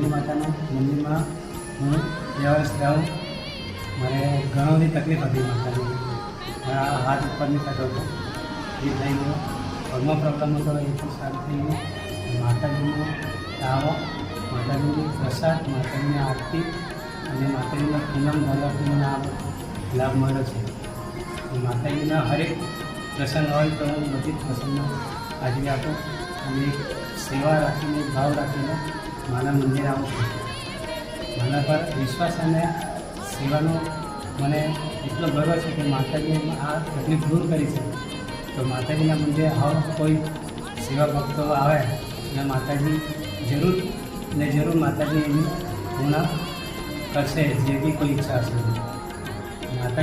મેરી માતાના મંદિરમાં હું 2 વર્ષ રહું. મને ઘણી બધી તકલીફ હતી માતાની. મારા હાથ ઉપર નહીં થતો હતો, એ થઈ ગયો. પગમાં પ્રોબ્લેમ હતો, એ પણ સારું થઈ ગયું. માતાજીનો તાવો, માતાજીની પ્રસાદ, માતાજીની આરતી અને માતાજીના પૂનમ નવરાત્રિના લાભ મળ્યો છે. માતાજીના હરેક પ્રસંગ હોય તો હું બધી જ પ્રસંગમાં હાજરી આપું અને સેવા રાખીને, ભાવ રાખીને માના મંદિરે આવું છું. માના પર વિશ્વાસ અને સેવાનો મને એટલો ગર્વ છે કે માતાજીએ આ તકલીફ દૂર કરી છે. તો માતાજીના મંદિરે આવો કોઈ સેવા ભક્તો આવે અને માતાજી જરૂર માતાજી એની પૂર્ણ કરશે, જે બી કોઈ ઈચ્છા હશે.